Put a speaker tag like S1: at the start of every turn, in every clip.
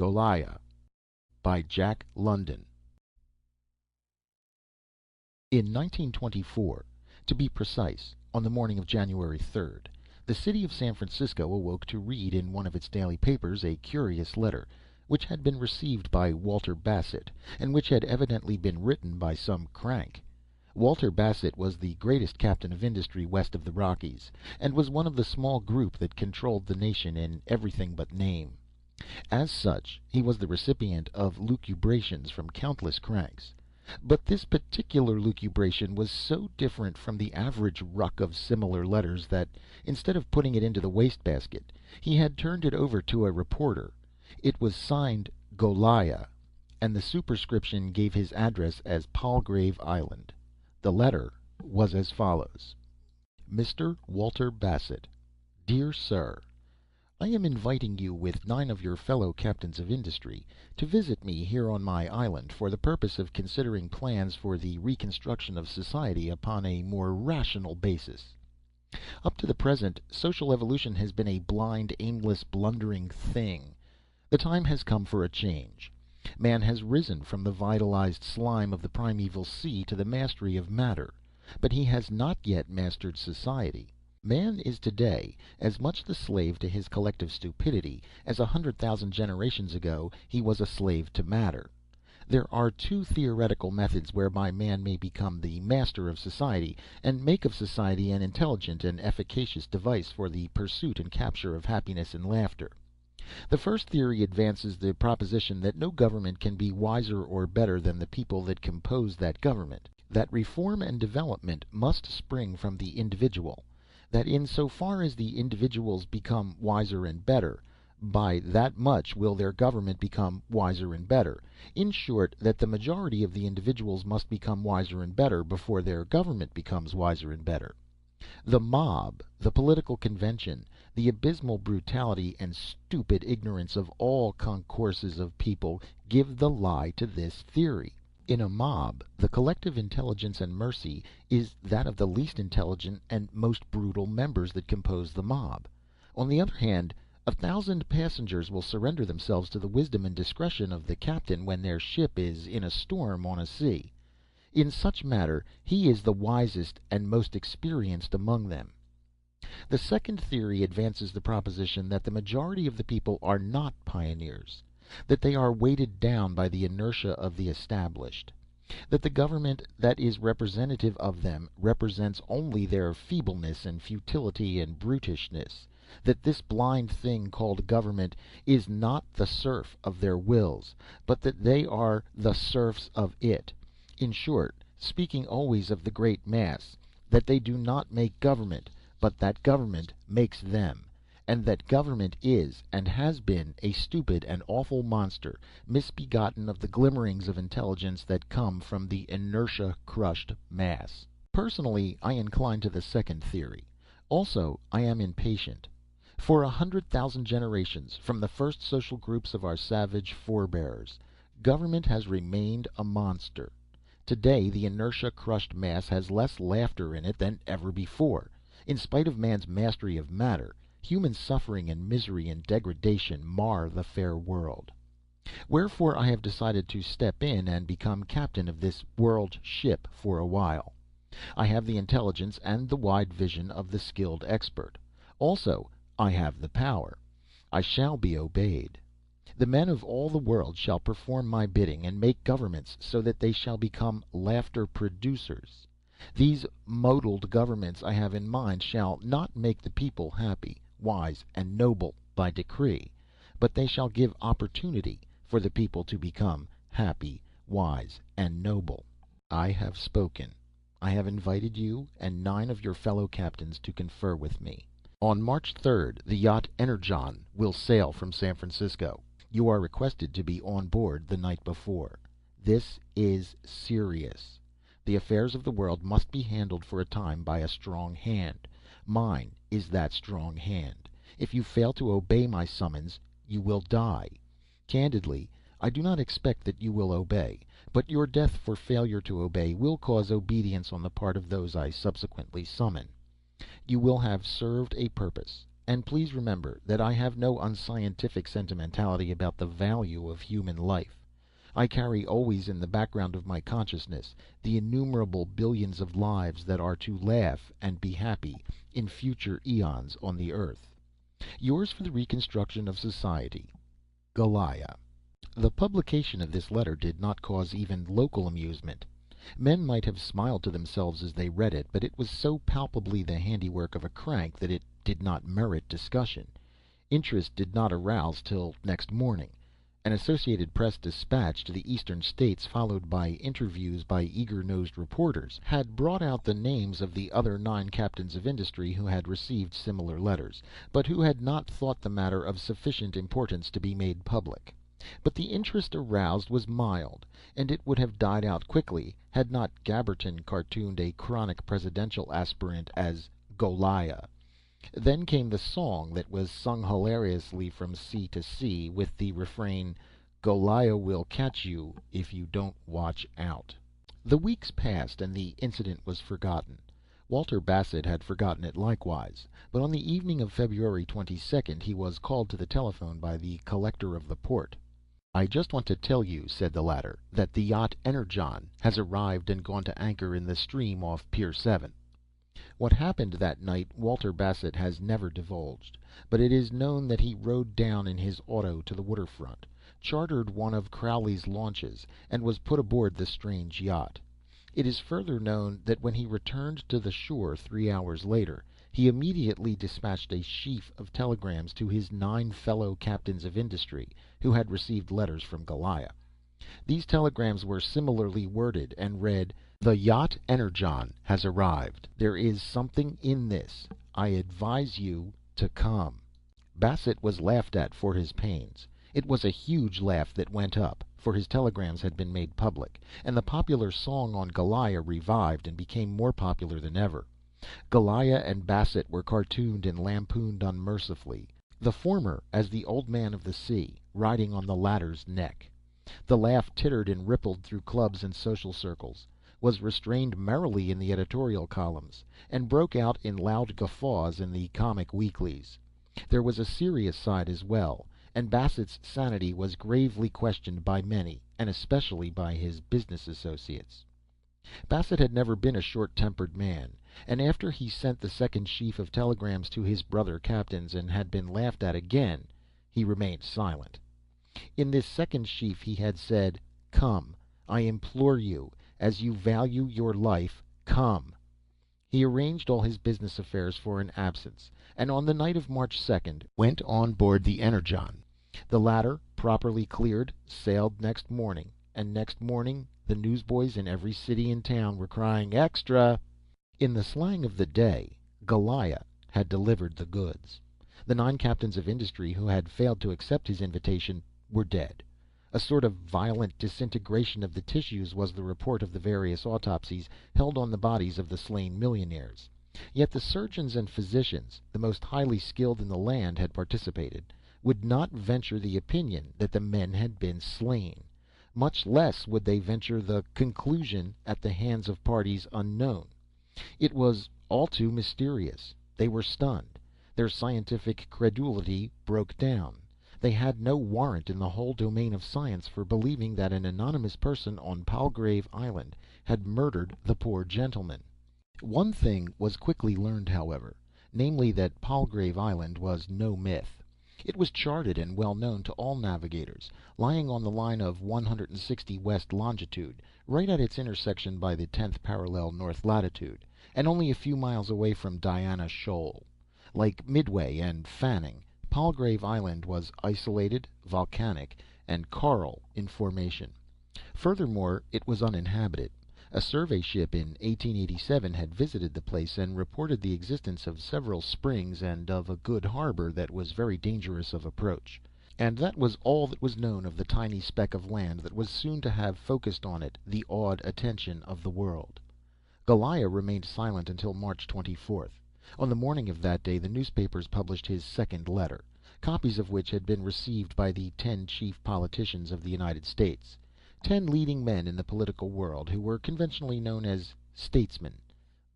S1: Goliah by Jack London. In 1924, to be precise, on the morning of January 3rd, the city of San Francisco awoke to read in one of its daily papers a curious letter, which had been received by Walter Bassett, and which had evidently been written by some crank. Walter Bassett was the greatest captain of industry west of the Rockies, and was one of the small group that controlled the nation in everything but name. As such, he was the recipient of lucubrations from countless cranks. But this particular lucubration was so different from the average ruck of similar letters that, instead of putting it into the wastebasket, he had turned it over to a reporter. It was signed Goliah, and the superscription gave his address as Palgrave Island. The letter was as follows: Mr. Walter Bassett, Dear Sir, I am inviting you with 9 of your fellow captains of industry to visit me here on my island for the purpose of considering plans for the reconstruction of society upon a more rational basis. Up to the present, social evolution has been a blind, aimless, blundering thing. The time has come for a change. Man has risen from the vitalized slime of the primeval sea to the mastery of matter, but he has not yet mastered society. Man is today as much the slave to his collective stupidity as 100,000 generations ago he was a slave to matter. There are 2 theoretical methods whereby man may become the master of society, and make of society an intelligent and efficacious device for the pursuit and capture of happiness and laughter. The first theory advances the proposition that no government can be wiser or better than the people that compose that government, that reform and development must spring from the individual, that in so far as the individuals become wiser and better, by that much will their government become wiser and better. In short, that the majority of the individuals must become wiser and better before their government becomes wiser and better. The mob, the political convention, the abysmal brutality and stupid ignorance of all concourses of people give the lie to this theory. In a mob, the collective intelligence and mercy is that of the least intelligent and most brutal members that compose the mob. On the other hand, 1,000 passengers will surrender themselves to the wisdom and discretion of the captain when their ship is in a storm on a sea. In such matter, he is the wisest and most experienced among them. The second theory advances the proposition that the majority of the people are not pioneers, that they are weighted down by the inertia of the established, that the government that is representative of them represents only their feebleness and futility and brutishness, that this blind thing called government is not the serf of their wills, but that they are the serfs of it. In short, speaking always of the great mass, that they do not make government, but that government makes them, and that government is and has been a stupid and awful monster, misbegotten of the glimmerings of intelligence that come from the inertia-crushed mass. Personally, I incline to the second theory. Also, I am impatient. For 100,000 generations, from the first social groups of our savage forebears, government has remained a monster. Today, the inertia-crushed mass has less laughter in it than ever before. In spite of man's mastery of matter, human suffering and misery and degradation mar the fair world. Wherefore I have decided to step in and become captain of this world ship for a while. I have the intelligence and the wide vision of the skilled expert. Also, I have the power. I shall be obeyed. The men of all the world shall perform my bidding, and make governments so that they shall become laughter producers. These modeled governments I have in mind shall not make the people happy, wise, and noble by decree, but they shall give opportunity for the people to become happy, wise, and noble. I have spoken. I have invited you and 9 of your fellow captains to confer with me. On March 3rd, the yacht Energon will sail from San Francisco. You are requested to be on board the night before. This is serious. The affairs of the world must be handled for a time by a strong hand. Mine is that strong hand. If you fail to obey my summons, you will die. Candidly, I do not expect that you will obey, but your death for failure to obey will cause obedience on the part of those I subsequently summon. You will have served a purpose, And please remember that I have no unscientific sentimentality about the value of human life. I carry always in the background of my consciousness the innumerable billions of lives that are to laugh and be happy in future eons on the earth. Yours for the reconstruction of society, Goliah. The publication of this letter did not cause even local amusement. Men might have smiled to themselves as they read it, but it was so palpably the handiwork of a crank that it did not merit discussion. Interest did not arouse till next morning. An Associated Press dispatch to the Eastern States, followed by interviews by eager-nosed reporters, had brought out the names of the other 9 captains of industry who had received similar letters, but who had not thought the matter of sufficient importance to be made public. But the interest aroused was mild, and it would have died out quickly had not Gabberton cartooned a chronic presidential aspirant as Goliah. Then came the song that was sung hilariously from sea to sea, with the refrain, "Goliah will catch you if you don't watch out." The weeks passed, and the incident was forgotten. Walter Bassett had forgotten it likewise, but on the evening of February 22nd he was called to the telephone by the collector of the port. "I just want to tell you," said the latter, "that the yacht Energon has arrived and gone to anchor in the stream off Pier 7. What happened that night Walter Bassett has never divulged, but it is known that he rode down in his auto to the waterfront, chartered one of Crowley's launches, and was put aboard the strange yacht. It is further known that when he returned to the shore 3 hours later, he immediately dispatched a sheaf of telegrams to his 9 fellow captains of industry who had received letters from Goliah. These telegrams were similarly worded, and read, "The yacht Energon has arrived. There is something in this. I advise you to come." Bassett was laughed at for his pains. It was a huge laugh that went up, for his telegrams had been made public, and the popular song on Goliah revived and became more popular than ever. Goliah and Bassett were cartooned and lampooned unmercifully, the former as the Old Man of the Sea, riding on the latter's neck. The laugh tittered and rippled through clubs and social circles, was restrained merrily in the editorial columns, and broke out in loud guffaws in the comic weeklies. There was a serious side as well, and Bassett's sanity was gravely questioned by many, and especially by his business associates. Bassett had never been a short-tempered man, and after he sent the second sheaf of telegrams to his brother captains and had been laughed at again, he remained silent. In this second sheaf he had said, "Come, I implore you, as you value your life, come." He arranged all his business affairs for an absence, and on the night of March 2nd went on board the Energon. The latter, properly cleared, sailed next morning, and next morning the newsboys in every city in town were crying "Extra!" In the slang of the day, Goliah had delivered the goods. The 9 captains of industry who had failed to accept his invitation were dead. A sort of violent disintegration of the tissues was the report of the various autopsies held on the bodies of the slain millionaires. Yet the surgeons and physicians, the most highly skilled in the land, had participated, would not venture the opinion that the men had been slain. Much less would they venture the conclusion at the hands of parties unknown. It was all too mysterious. They were stunned. Their scientific credulity broke down. They had no warrant in the whole domain of science for believing that an anonymous person on Palgrave Island had murdered the poor gentleman. One thing was quickly learned, however, namely that Palgrave Island was no myth. It was charted and well known to all navigators, lying on the line of 160 west longitude, right at its intersection by the 10th parallel north latitude, and only a few miles away from Diana Shoal. Like Midway and Fanning, Palgrave Island was isolated, volcanic, and coral in formation. Furthermore, it was uninhabited. A survey ship in 1887 had visited the place and reported the existence of several springs and of a good harbor that was very dangerous of approach. And that was all that was known of the tiny speck of land that was soon to have focused on it the awed attention of the world. Goliah remained silent until March 24th. On the morning of that day the newspapers published his second letter, copies of which had been received by the 10 chief politicians of the United States, 10 leading men in the political world who were conventionally known as statesmen.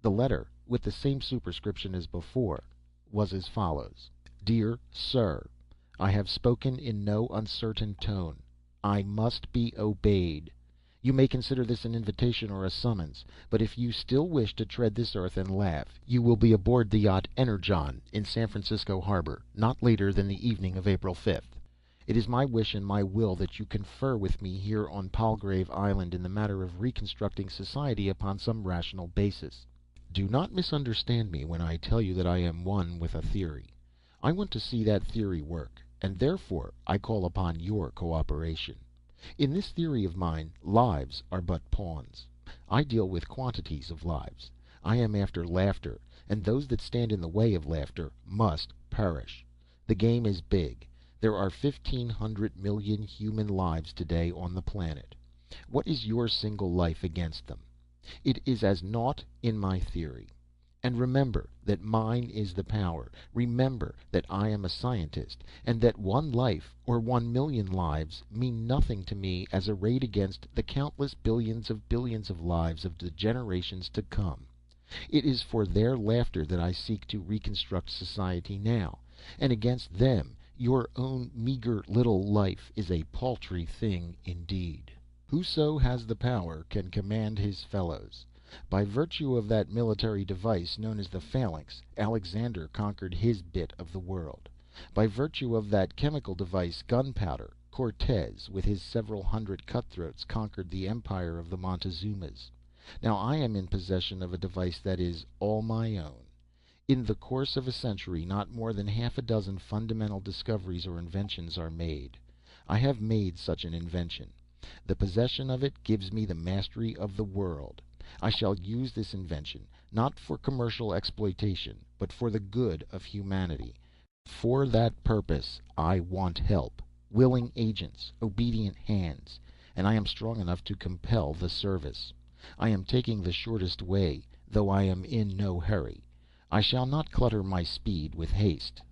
S1: The letter, with the same superscription as before, was as follows: Dear Sir, I have spoken in no uncertain tone. I must be obeyed. You may consider this an invitation or a summons, but if you still wish to tread this earth and laugh, you will be aboard the yacht Energon in San Francisco Harbor not later than the evening of April 5th. It is my wish and my will that you confer with me here on Palgrave Island in the matter of reconstructing society upon some rational basis. Do not misunderstand me when I tell you that I am one with a theory. I want to see that theory work, and therefore I call upon your cooperation. In this theory of mine, lives are but pawns. I deal with quantities of lives. I am after laughter, and those that stand in the way of laughter must perish. The game is big. There are 1,500 million human lives today on the planet. What is your single life against them? It is as naught in my theory. And remember that mine is the power. Remember that I am a scientist, and that one life or 1,000,000 lives mean nothing to me as arrayed against the countless billions of lives of the generations to come. It is for their laughter that I seek to reconstruct society now, and against them your own meager little life is a paltry thing indeed. Whoso has the power can command his fellows. By virtue of that military device known as the phalanx, Alexander conquered his bit of the world. By virtue of that chemical device, gunpowder, Cortez, with his several hundred cutthroats, conquered the empire of the Montezumas. Now I am in possession of a device that is all my own. In the course of a century, not more than half a dozen fundamental discoveries or inventions are made. I have made such an invention. The possession of it gives me the mastery of the world. I shall use this invention, not for commercial exploitation, but for the good of humanity. For that purpose I want help, willing agents, obedient hands, and I am strong enough to compel the service. I am taking the shortest way, though I am in no hurry. I shall not clutter my speed with haste.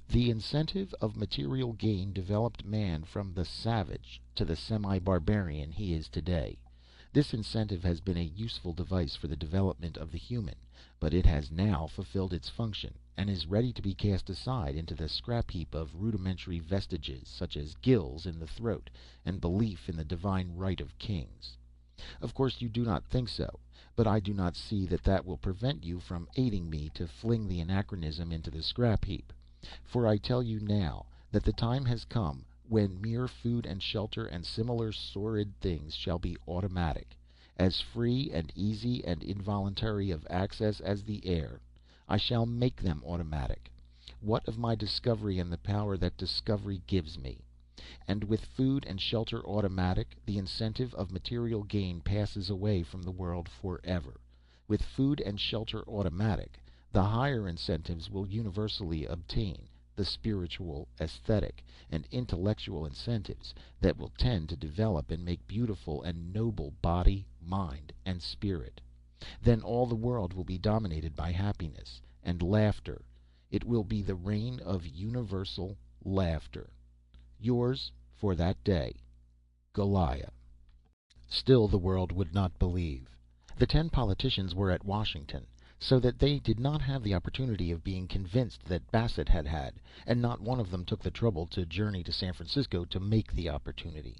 S1: The incentive of material gain developed man from the savage to the semi-barbarian he is today. This incentive has been a useful device for the development of the human, but it has now fulfilled its function, and is ready to be cast aside into the scrap heap of rudimentary vestiges, such as gills in the throat and belief in the divine right of kings. Of course you do not think so, but I do not see that that will prevent you from aiding me to fling the anachronism into the scrap heap. For I tell you now that the time has come when mere food and shelter and similar sordid things shall be automatic, as free and easy and involuntary of access as the air. I shall make them automatic. What of my discovery and the power that discovery gives me? And with food and shelter automatic, the incentive of material gain passes away from the world forever. With food and shelter automatic, the higher incentives will universally obtain, the spiritual, aesthetic, and intellectual incentives that will tend to develop and make beautiful and noble body, mind, and spirit. Then all the world will be dominated by happiness and laughter. It will be the reign of universal laughter. Yours for that day, Goliah. Still the world would not believe. The 10 politicians were at Washington, so that they did not have the opportunity of being convinced that Bassett had had, and not one of them took the trouble to journey to San Francisco to make the opportunity.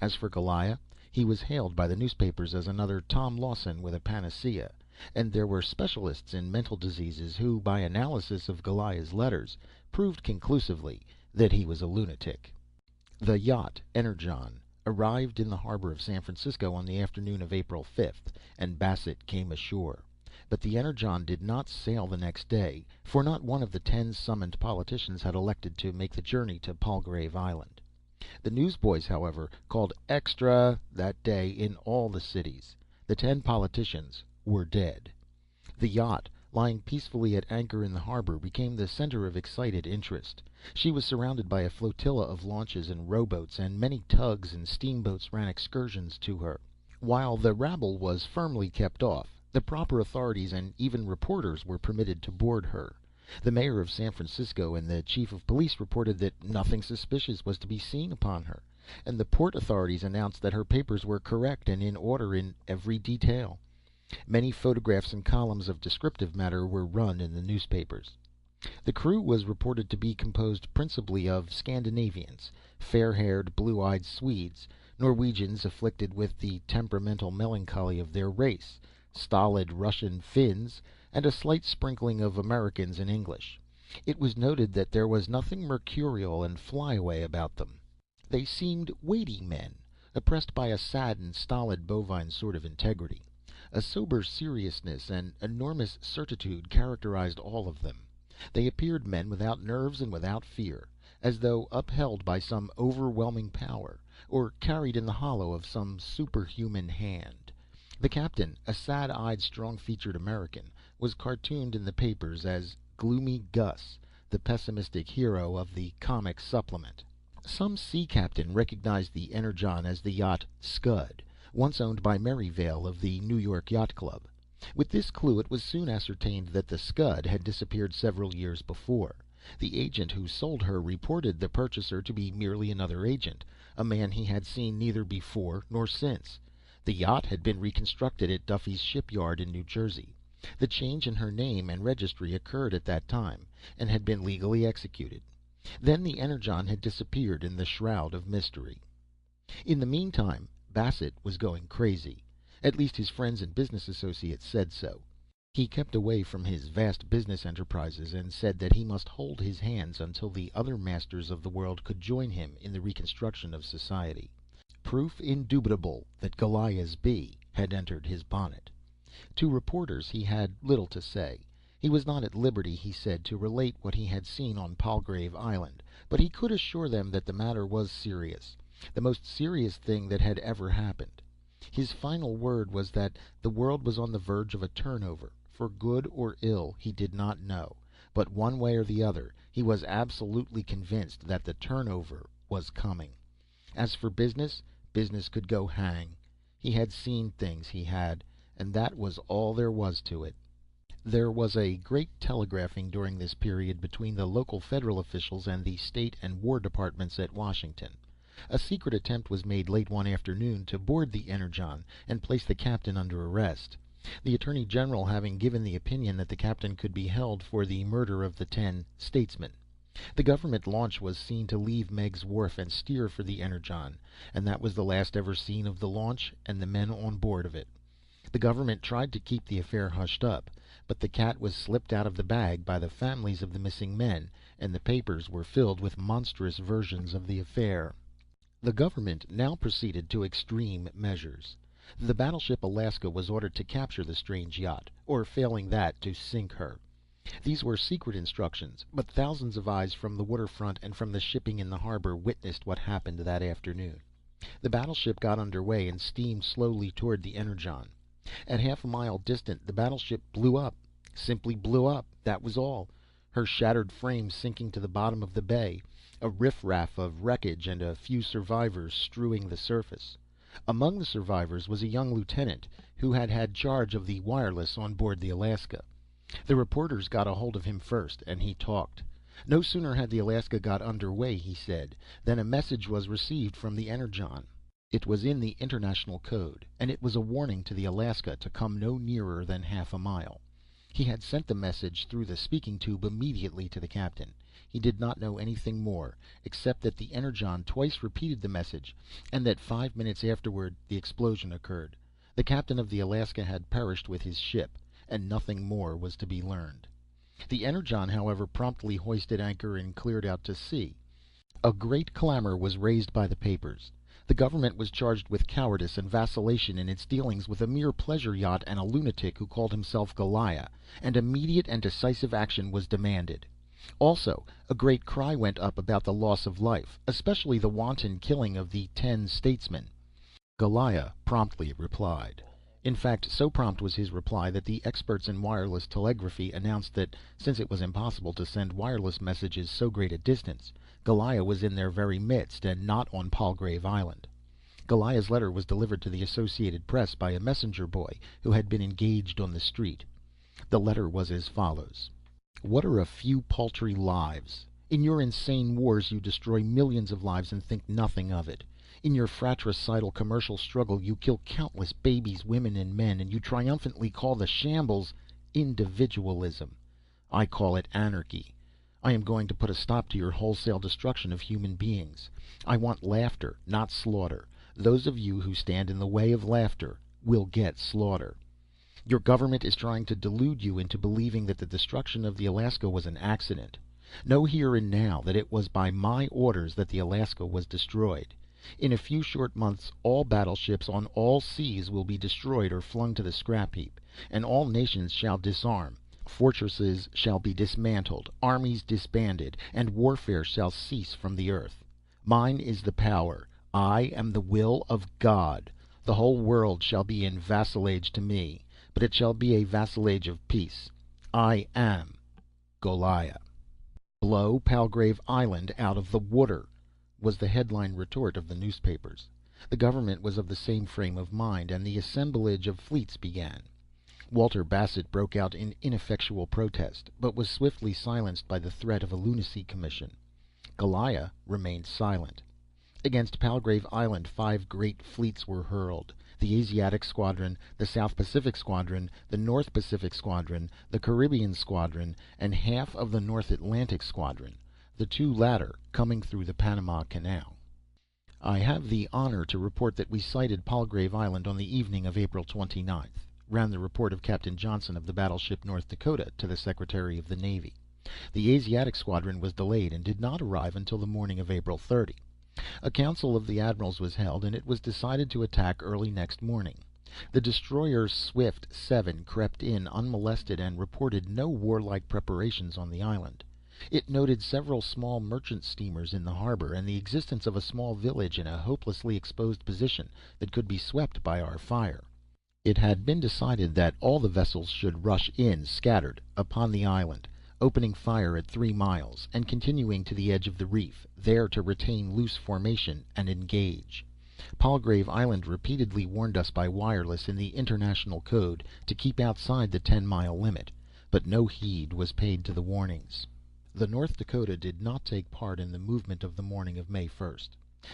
S1: As for Goliah, he was hailed by the newspapers as another Tom Lawson with a panacea, and there were specialists in mental diseases who, by analysis of Goliah's letters, proved conclusively that he was a lunatic. The yacht Energon arrived in the harbor of San Francisco on the afternoon of April 5th, and Bassett came ashore. But the Energon did not sail the next day, for not one of the 10 summoned politicians had elected to make the journey to Palgrave Island. The newsboys, however, called "Extra" that day in all the cities. The 10 politicians were dead. The yacht, lying peacefully at anchor in the harbor, became the center of excited interest. She was surrounded by a flotilla of launches and rowboats, and many tugs and steamboats ran excursions to her. While the rabble was firmly kept off, the proper authorities and even reporters were permitted to board her. The mayor of San Francisco and the chief of police reported that nothing suspicious was to be seen upon her, and the port authorities announced that her papers were correct and in order in every detail. Many photographs and columns of descriptive matter were run in the newspapers. The crew was reported to be composed principally of Scandinavians, fair-haired, blue-eyed Swedes, Norwegians afflicted with the temperamental melancholy of their race, stolid Russian Finns, and a slight sprinkling of Americans and English. It was noted that there was nothing mercurial and flyaway about them. They seemed weighty men, oppressed by a sad and stolid bovine sort of integrity. A sober seriousness and enormous certitude characterized all of them. They appeared men without nerves and without fear, as though upheld by some overwhelming power, or carried in the hollow of some superhuman hand. The captain, a sad-eyed, strong-featured American, was cartooned in the papers as Gloomy Gus, the pessimistic hero of the comic supplement. Some sea captain recognized the Energon as the yacht Scud, once owned by Merivale of the New York Yacht Club. With this clue it was soon ascertained that the Scud had disappeared several years before. The agent who sold her reported the purchaser to be merely another agent, a man he had seen neither before nor since. The yacht had been reconstructed at Duffy's shipyard in New Jersey. The change in her name and registry occurred at that time, and had been legally executed. Then the Energon had disappeared in the shroud of mystery. In the meantime, Bassett was going crazy. At least his friends and business associates said so. He kept away from his vast business enterprises, and said that he must hold his hands until the other masters of the world could join him in the reconstruction of society. Proof indubitable that Goliah's bee had entered his bonnet. To reporters he had little to say. He was not at liberty, he said, to relate what he had seen on Palgrave Island, but he could assure them that the matter was serious, the most serious thing that had ever happened. His final word was that the world was on the verge of a turnover, for good or ill he did not know, but one way or the other he was absolutely convinced that the turnover was coming. As for business, business could go hang. He had seen things, he had, and that was all there was to it. There was a great telegraphing during this period between the local federal officials and the State and War Departments at Washington. A secret attempt was made late one afternoon to board the Energon and place the captain under arrest, the Attorney General having given the opinion that the captain could be held for the murder of the 10 statesmen. The government launch was seen to leave Megg's Wharf and steer for the Energon, and that was the last ever seen of the launch and the men on board of it. The government tried to keep the affair hushed up, but the cat was slipped out of the bag by the families of the missing men, and the papers were filled with monstrous versions of the affair. The government now proceeded to extreme measures. The battleship Alaska was ordered to capture the strange yacht, or failing that, to sink her. These were secret instructions, but thousands of eyes from the waterfront and from the shipping in the harbor witnessed what happened that afternoon. The battleship got under way and steamed slowly toward the Energon. At half a mile distant the battleship blew up. Simply blew up, that was all, her shattered frame sinking to the bottom of the bay, a riff-raff of wreckage and a few survivors strewing the surface. Among the survivors was a young lieutenant who had had charge of the wireless on board the Alaska. The reporters got a hold of him first, and he talked. No sooner had the Alaska got under way, he said, than a message was received from the Energon. It was in the international code, and it was a warning to the Alaska to come no nearer than half a mile. He had sent the message through the speaking tube immediately to the captain. He did not know anything more, except that the Energon twice repeated the message, and that 5 minutes afterward the explosion occurred. The captain of the Alaska had perished with his ship, and nothing more was to be learned. The Energon, however, promptly hoisted anchor and cleared out to sea. A great clamor was raised by the papers. The government was charged with cowardice and vacillation in its dealings with a mere pleasure yacht and a lunatic who called himself Goliah, and immediate and decisive action was demanded. Also, a great cry went up about the loss of life, especially the wanton killing of the 10 statesmen. Goliah promptly replied. In fact, so prompt was his reply that the experts in wireless telegraphy announced that, since it was impossible to send wireless messages so great a distance, Goliah was in their very midst and not on Palgrave Island. Goliah's letter was delivered to the Associated Press by a messenger boy who had been engaged on the street. The letter was as follows: "What are a few paltry lives? In your insane wars you destroy millions of lives and think nothing of it. In your fratricidal commercial struggle you kill countless babies, women, and men, and you triumphantly call the shambles individualism. I call it anarchy. I am going to put a stop to your wholesale destruction of human beings. I want laughter, not slaughter. Those of you who stand in the way of laughter will get slaughter. Your government is trying to delude you into believing that the destruction of the Alaska was an accident. Know here and now that it was by my orders that the Alaska was destroyed. In a few short months all battleships on all seas will be destroyed or flung to the scrap heap, and all nations shall disarm. Fortresses shall be dismantled, armies disbanded, and warfare shall cease from the earth. Mine is the power. I am the will of God. The whole world shall be in vassalage to me, but it shall be a vassalage of peace. I am Goliah. Blow Palgrave Island out of the water, was the headline retort of the newspapers. The government was of the same frame of mind, and the assemblage of fleets began. Walter Bassett broke out in ineffectual protest, but was swiftly silenced by the threat of a lunacy commission. Goliah remained silent. Against Palgrave Island 5 great fleets were hurled: the Asiatic Squadron, the South Pacific Squadron, the North Pacific Squadron, the Caribbean Squadron, and half of the North Atlantic Squadron, the 2 latter coming through the Panama Canal. I have the honor to report that we sighted Palgrave Island on the evening of April 29th, ran the report of Captain Johnson of the battleship North Dakota to the Secretary of the Navy. The Asiatic Squadron was delayed and did not arrive until the morning of April 30. A council of the admirals was held, and it was decided to attack early next morning. The destroyer Swift 7 crept in unmolested and reported no warlike preparations on the island. It noted several small merchant steamers in the harbor, and the existence of a small village in a hopelessly exposed position that could be swept by our fire. It had been decided that all the vessels should rush in scattered upon the island, opening fire at 3 miles, and continuing to the edge of the reef, there to retain loose formation and engage. Palgrave Island repeatedly warned us by wireless in the international code to keep outside the 10-mile limit, but no heed was paid to the warnings. The North Dakota did not take part in the movement of the morning of May 1st.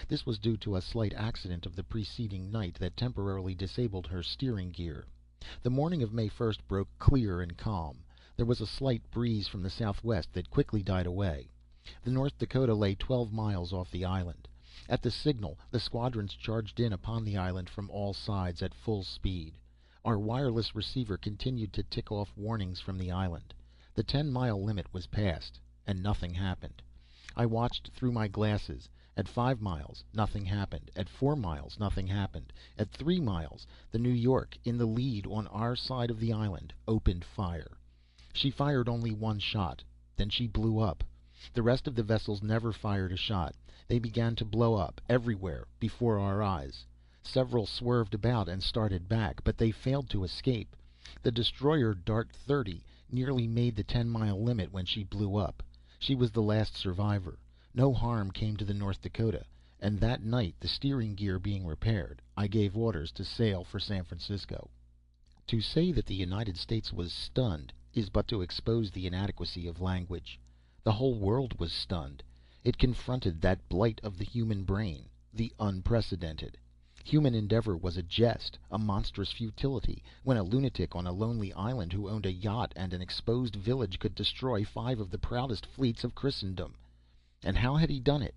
S1: This was due to a slight accident of the preceding night that temporarily disabled her steering gear. The morning of May 1st broke clear and calm. There was a slight breeze from the southwest that quickly died away. The North Dakota lay 12 miles off the island. At the signal, the squadrons charged in upon the island from all sides at full speed. Our wireless receiver continued to tick off warnings from the island. The 10-mile limit was passed, and nothing happened. I watched through my glasses. At 5 miles, nothing happened. At 4 miles, nothing happened. At 3 miles, the New York, in the lead on our side of the island, opened fire. She fired only 1 shot. Then she blew up. The rest of the vessels never fired a shot. They began to blow up everywhere before our eyes. Several swerved about and started back, but they failed to escape. The destroyer Dart 30 nearly made the 10-mile limit when she blew up. She was the last survivor. No harm came to the North Dakota, and that night, the steering gear being repaired, I gave orders to sail for San Francisco. To say that the United States was stunned is but to expose the inadequacy of language. The whole world was stunned. It confronted that blight of the human brain, the unprecedented. Human endeavor was a jest, a monstrous futility, when a lunatic on a lonely island who owned a yacht and an exposed village could destroy 5 of the proudest fleets of Christendom. And how had he done it?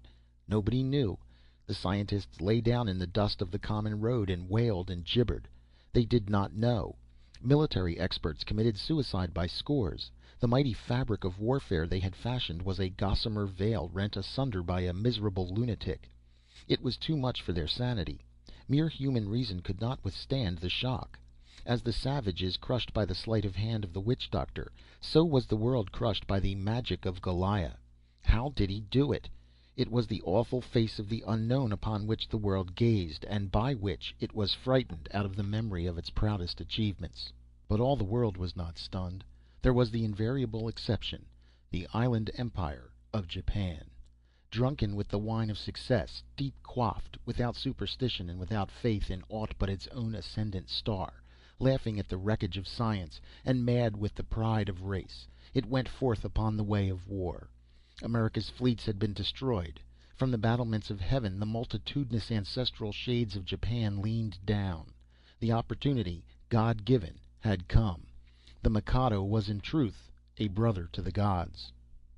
S1: Nobody knew. The scientists lay down in the dust of the common road and wailed and gibbered. They did not know. Military experts committed suicide by scores. The mighty fabric of warfare they had fashioned was a gossamer veil rent asunder by a miserable lunatic. It was too much for their sanity. Mere human reason could not withstand the shock. As the savage is crushed by the sleight of hand of the witch doctor, so was the world crushed by the magic of Goliah. How did he do it? It was the awful face of the unknown upon which the world gazed, and by which it was frightened out of the memory of its proudest achievements. But all the world was not stunned. There was the invariable exception, the island empire of Japan. Drunken with the wine of success, deep quaffed, without superstition and without faith in aught but its own ascendant star, laughing at the wreckage of science, and mad with the pride of race, it went forth upon the way of war. America's fleets had been destroyed. From the battlements of heaven the multitudinous ancestral shades of Japan leaned down. The opportunity, God-given, had come. The Mikado was in truth a brother to the gods.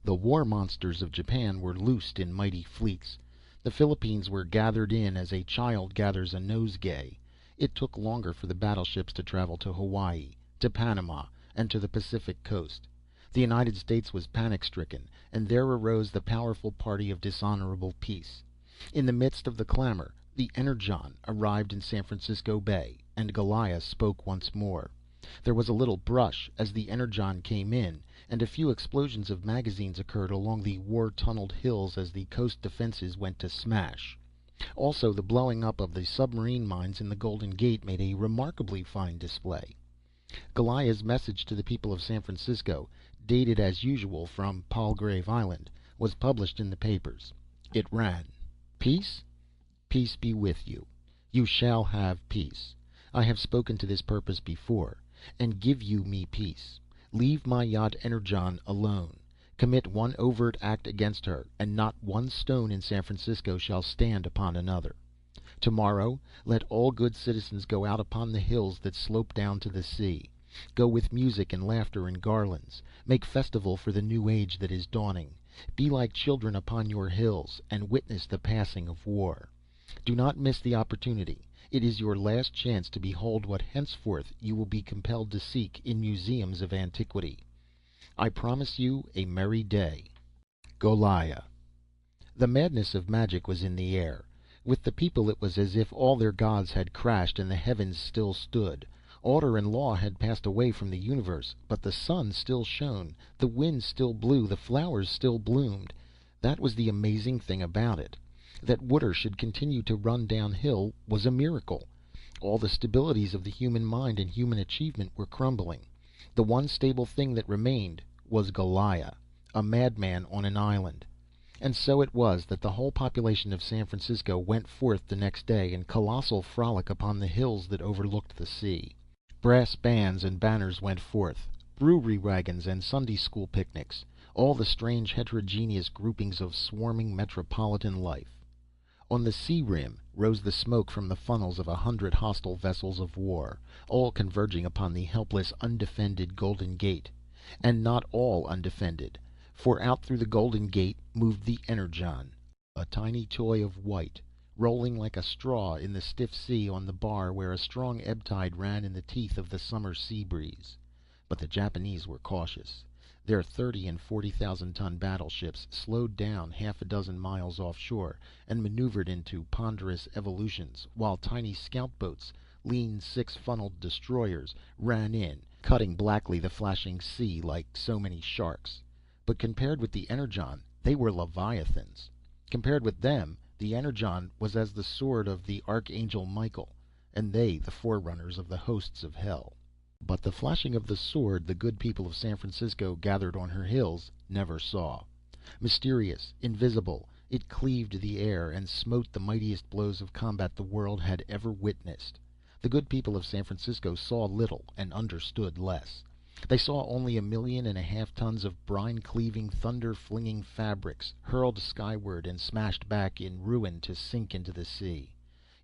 S1: The war monsters of Japan were loosed in mighty fleets. The Philippines were gathered in as a child gathers a nosegay. It took longer for the battleships to travel to Hawaii, to Panama, and to the Pacific coast. The United States was panic-stricken, and there arose the powerful party of dishonorable peace. In the midst of the clamor, the Energon arrived in San Francisco Bay, and Goliah spoke once more. There was a little brush as the Energon came in, and a few explosions of magazines occurred along the war-tunneled hills as the coast defenses went to smash. Also, the blowing up of the submarine mines in the Golden Gate made a remarkably fine display. Goliah's message to the people of San Francisco, dated as usual from Palgrave Island, was published in the papers. It ran: Peace? Peace be with you. You shall have peace. I have spoken to this purpose before, and give you me peace. Leave my yacht Energon alone. Commit one overt act against her, and not one stone in San Francisco shall stand upon another. Tomorrow let all good citizens go out upon the hills that slope down to the sea. Go with music and laughter and garlands. Make festival for the new age that is dawning. Be like children upon your hills, and witness the passing of war. Do not miss the opportunity. It is your last chance to behold what henceforth you will be compelled to seek in museums of antiquity. I promise you a merry day. Goliah. The madness of magic was in the air. With the people it was as if all their gods had crashed and the heavens still stood. Order and law had passed away from the universe, but the sun still shone, the wind still blew, the flowers still bloomed. That was the amazing thing about it. That water should continue to run downhill was a miracle. All the stabilities of the human mind and human achievement were crumbling. The one stable thing that remained was Goliah, a madman on an island. And so it was that the whole population of San Francisco went forth the next day in colossal frolic upon the hills that overlooked the sea. Brass bands and banners went forth, brewery wagons and Sunday school picnics, all the strange heterogeneous groupings of swarming metropolitan life. On the sea rim rose the smoke from the funnels of 100 hostile vessels of war, all converging upon the helpless, undefended Golden Gate. And not all undefended, for out through the Golden Gate moved the Energon, a tiny toy of white, rolling like a straw in the stiff sea on the bar where a strong ebb tide ran in the teeth of the summer sea breeze. But the Japanese were cautious. Their 30 and 40,000-ton battleships slowed down half a dozen miles offshore and maneuvered into ponderous evolutions, while tiny scout boats, lean six-funneled destroyers, ran in, cutting blackly the flashing sea like so many sharks. But compared with the Energon, they were leviathans. Compared with them, the Energon was as the sword of the Archangel Michael, and they the forerunners of the hosts of hell. But the flashing of the sword the good people of San Francisco, gathered on her hills, never saw. Mysterious, invisible, it cleaved the air and smote the mightiest blows of combat the world had ever witnessed. The good people of San Francisco saw little and understood less. They saw only 1.5 million tons of brine-cleaving, thunder-flinging fabrics hurled skyward and smashed back in ruin to sink into the sea.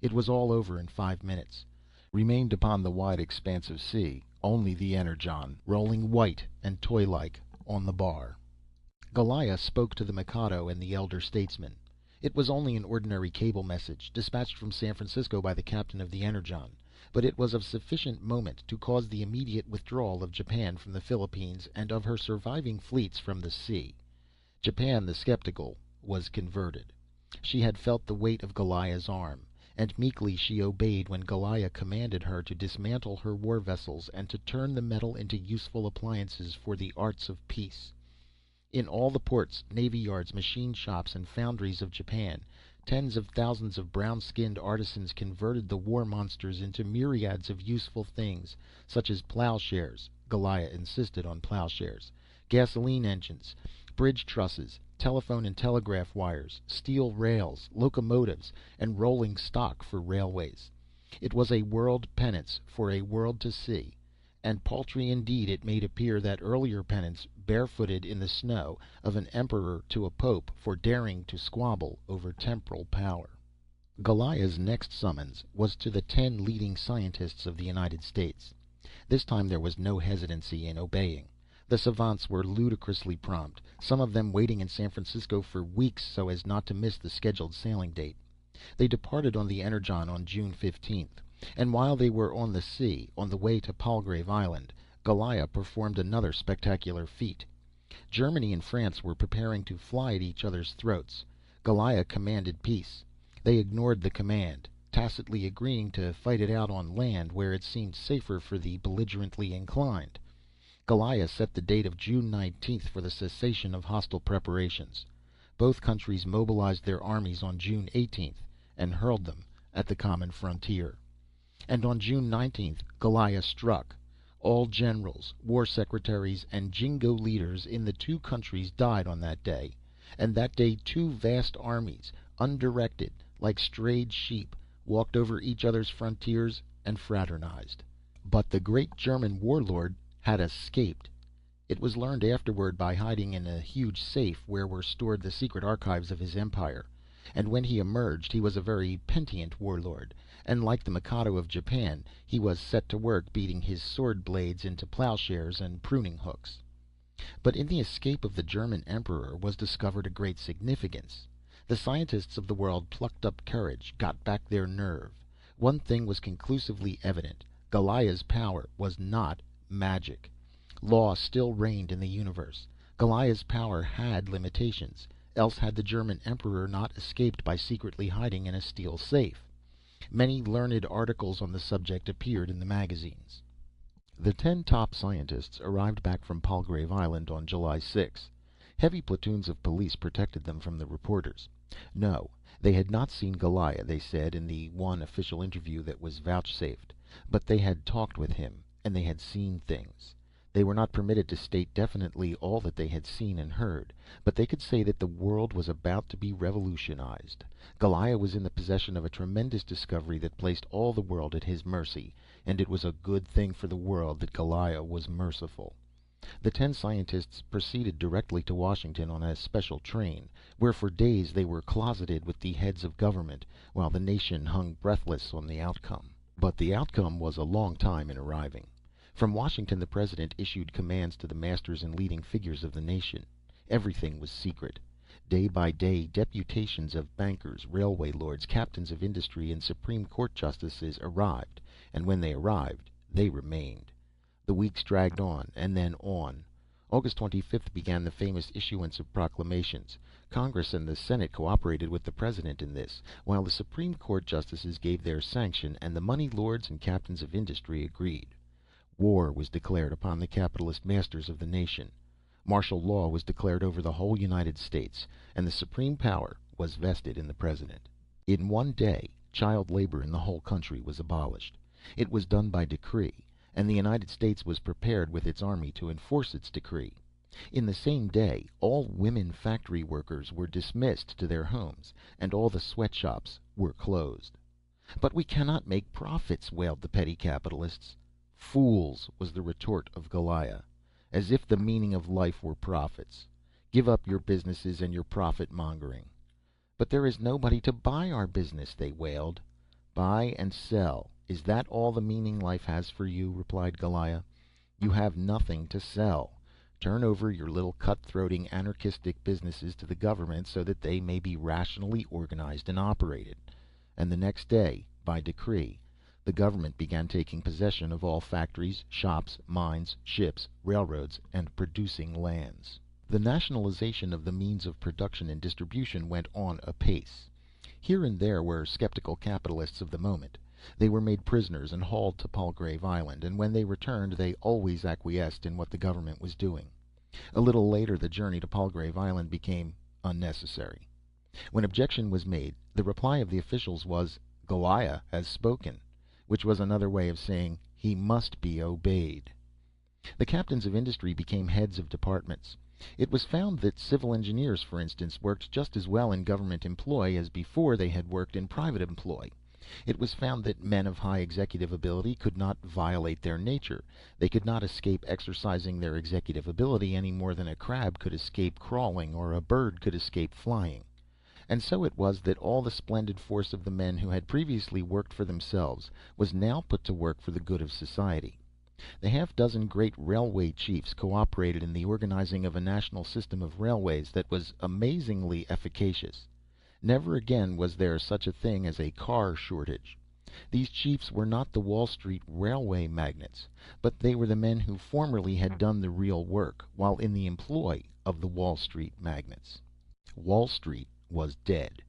S1: It was all over in 5 minutes. Remained upon the wide expanse of sea only the Energon, rolling white and toy-like on the bar. Goliah spoke to the Mikado and the elder statesman. It was only an ordinary cable message, dispatched from San Francisco by the captain of the Energon, but it was of sufficient moment to cause the immediate withdrawal of Japan from the Philippines and of her surviving fleets from the sea. Japan, the skeptical, was converted. She had felt the weight of Goliah's arm, and meekly she obeyed when Goliah commanded her to dismantle her war vessels and to turn the metal into useful appliances for the arts of peace. In all the ports, navy yards, machine shops, and foundries of Japan, tens of thousands of brown-skinned artisans converted the war monsters into myriads of useful things, such as plowshares (Goliah insisted on plowshares), gasoline engines, bridge trusses, telephone and telegraph wires, steel rails, locomotives, and rolling stock for railways. It was a world penance for a world to see, and paltry indeed it made appear that earlier penance, barefooted in the snow, of an emperor to a pope for daring to squabble over temporal power. Goliah's next summons was to the 10 leading scientists of the United States. This time there was no hesitancy in obeying. The savants were ludicrously prompt, some of them waiting in San Francisco for weeks so as not to miss the scheduled sailing date. They departed on the Energon on June 15th, and while they were on the sea, on the way to Palgrave Island, Goliah performed another spectacular feat. Germany and France were preparing to fly at each other's throats. Goliah commanded peace. They ignored the command, tacitly agreeing to fight it out on land where it seemed safer for the belligerently inclined. Goliah set the date of June 19th for the cessation of hostile preparations. Both countries mobilized their armies on June 18th and hurled them at the common frontier. And on June 19th, Goliah struck. All generals, war secretaries, and jingo leaders in the two countries died on that day, and that day two vast armies, undirected, like strayed sheep, walked over each other's frontiers and fraternized. But the great German warlord had escaped. It was learned afterward by hiding in a huge safe where were stored the secret archives of his empire. And when he emerged, he was a very pentient warlord, and like the Mikado of Japan, he was set to work beating his sword blades into plowshares and pruning hooks. But in the escape of the German emperor was discovered a great significance. The scientists of the world plucked up courage, got back their nerve. One thing was conclusively evident: Goliah's power was not magic. Law still reigned in the universe. Goliah's power had limitations, else had the German emperor not escaped by secretly hiding in a steel safe. Many learned articles on the subject appeared in the magazines. The 10 top scientists arrived back from Palgrave Island on July 6. Heavy platoons of police protected them from the reporters. No, they had not seen Goliah, they said in the one official interview that was vouchsafed, but they had talked with him, and they had seen things. They were not permitted to state definitely all that they had seen and heard, but they could say that the world was about to be revolutionized. Goliah was in the possession of a tremendous discovery that placed all the world at his mercy, and it was a good thing for the world that Goliah was merciful. The 10 scientists proceeded directly to Washington on a special train, where for days they were closeted with the heads of government, while the nation hung breathless on the outcome. But the outcome was a long time in arriving. From Washington the President issued commands to the masters and leading figures of the nation. Everything was secret. Day by day deputations of bankers, railway lords, captains of industry, and Supreme Court justices arrived, and when they arrived, they remained. The weeks dragged on, and then on. August 25th began the famous issuance of proclamations. Congress and the Senate cooperated with the President in this, while the Supreme Court justices gave their sanction, and the money lords and captains of industry agreed. War was declared upon the capitalist masters of the nation. Martial law was declared over the whole United States, and the supreme power was vested in the President. In one day, child labor in the whole country was abolished. It was done by decree, and the United States was prepared with its army to enforce its decree. In the same day, all women factory workers were dismissed to their homes, and all the sweatshops were closed. "But we cannot make profits," wailed the petty capitalists. "Fools," was the retort of Goliah. "As if the meaning of life were profits. Give up your businesses and your profit mongering." "But there is nobody to buy our business," they wailed. "Buy and sell. Is that all the meaning life has for you?" replied Goliah. "You have nothing to sell. Turn over your little cutthroating anarchistic businesses to the government so that they may be rationally organized and operated." And the next day, by decree, the government began taking possession of all factories, shops, mines, ships, railroads, and producing lands. The nationalization of the means of production and distribution went on apace. Here and there were skeptical capitalists of the moment. They were made prisoners and hauled to Palgrave Island, and when they returned they always acquiesced in what the government was doing. A little later the journey to Palgrave Island became unnecessary. When objection was made, the reply of the officials was, "Goliah has spoken," which was another way of saying he must be obeyed. The captains of industry became heads of departments. It was found that civil engineers, for instance, worked just as well in government employ as before they had worked in private employ. It was found that men of high executive ability could not violate their nature. They could not escape exercising their executive ability any more than a crab could escape crawling or a bird could escape flying. And so it was that all the splendid force of the men who had previously worked for themselves was now put to work for the good of society. The half dozen great railway chiefs cooperated in the organizing of a national system of railways that was amazingly efficacious. Never again was there such a thing as a car shortage. These chiefs were not the Wall Street railway magnates, but they were the men who formerly had done the real work while in the employ of the Wall Street magnates. Wall Street was dead.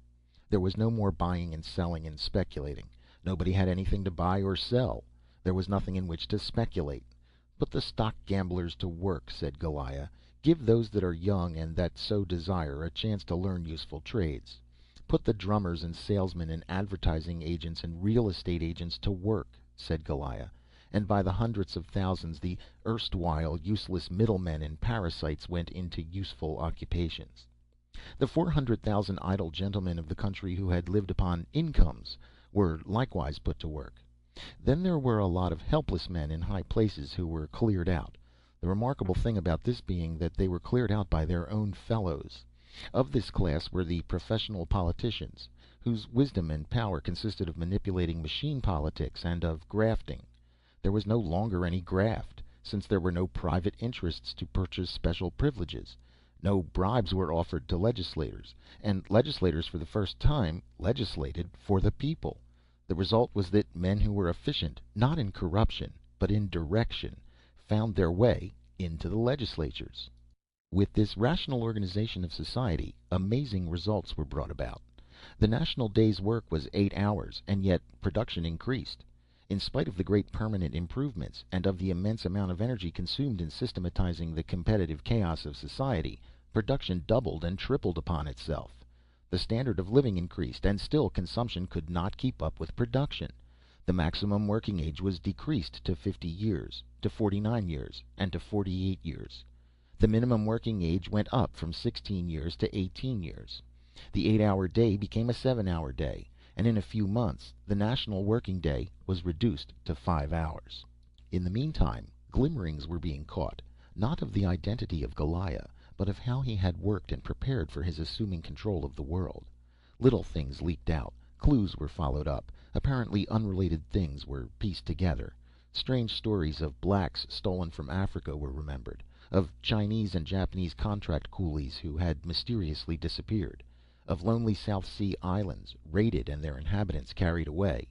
S1: There was no more buying and selling and speculating. Nobody had anything to buy or sell. There was nothing in which to speculate. "Put the stock gamblers to work," said Goliah. "Give those that are young and that so desire a chance to learn useful trades. Put the drummers and salesmen and advertising agents and real estate agents to work," said Goliah. And by the hundreds of thousands the erstwhile useless middlemen and parasites went into useful occupations. The 400,000 idle gentlemen of the country who had lived upon incomes were likewise put to work. Then there were a lot of helpless men in high places who were cleared out, the remarkable thing about this being that they were cleared out by their own fellows. Of this class were the professional politicians, whose wisdom and power consisted of manipulating machine politics and of grafting. There was no longer any graft, since there were no private interests to purchase special privileges. No bribes were offered to legislators, and legislators for the first time legislated for the people. The result was that men who were efficient, not in corruption, but in direction, found their way into the legislatures. With this rational organization of society, amazing results were brought about. The national day's work was 8 hours, and yet production increased. In spite of the great permanent improvements, and of the immense amount of energy consumed in systematizing the competitive chaos of society, production doubled and tripled upon itself. The standard of living increased, and still consumption could not keep up with production. The maximum working age was decreased to 50 years, to 49 years, and to 48 years. The minimum working age went up from 16 years to 18 years. The 8-hour day became a 7-hour day, and in a few months the national working day was reduced to 5 hours. In the meantime, glimmerings were being caught, not of the identity of Goliah, but of how he had worked and prepared for his assuming control of the world. Little things leaked out, clues were followed up, apparently unrelated things were pieced together. Strange stories of blacks stolen from Africa were remembered, of Chinese and Japanese contract coolies who had mysteriously disappeared, of lonely South Sea islands raided and their inhabitants carried away.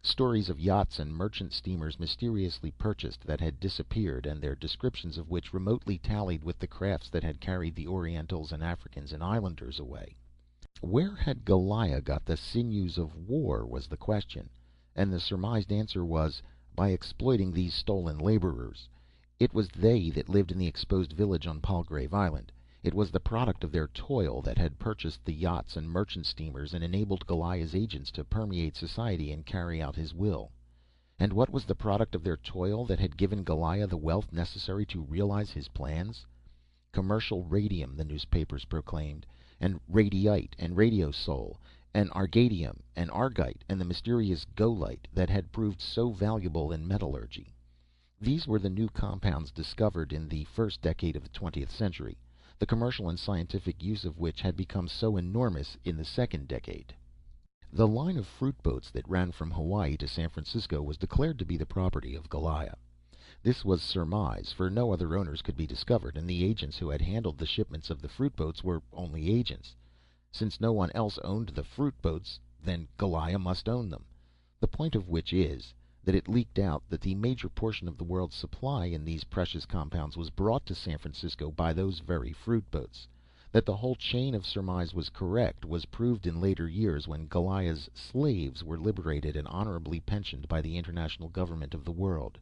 S1: Stories of yachts and merchant steamers mysteriously purchased that had disappeared, and their descriptions of which remotely tallied with the crafts that had carried the Orientals and Africans and Islanders away. Where had Goliah got the sinews of war was the question, and the surmised answer was, by exploiting these stolen laborers. It was they that lived in the exposed village on Palgrave Island. It was the product of their toil that had purchased the yachts and merchant steamers and enabled Goliah's agents to permeate society and carry out his will. And what was the product of their toil that had given Goliah the wealth necessary to realize his plans? Commercial radium, the newspapers proclaimed, and radiite and radiosole, and argadium and argite, and the mysterious golite that had proved so valuable in metallurgy. These were the new compounds discovered in the first decade of the 20th century, the commercial and scientific use of which had become so enormous in the second decade. The line of fruit boats that ran from Hawaii to San Francisco was declared to be the property of Goliah. This was surmise, for no other owners could be discovered, and the agents who had handled the shipments of the fruit boats were only agents. Since no one else owned the fruit boats, then Goliah must own them. The point of which is that it leaked out that the major portion of the world's supply in these precious compounds was brought to San Francisco by those very fruit boats. That the whole chain of surmise was correct was proved in later years when Goliah's slaves were liberated and honorably pensioned by the international government of the world.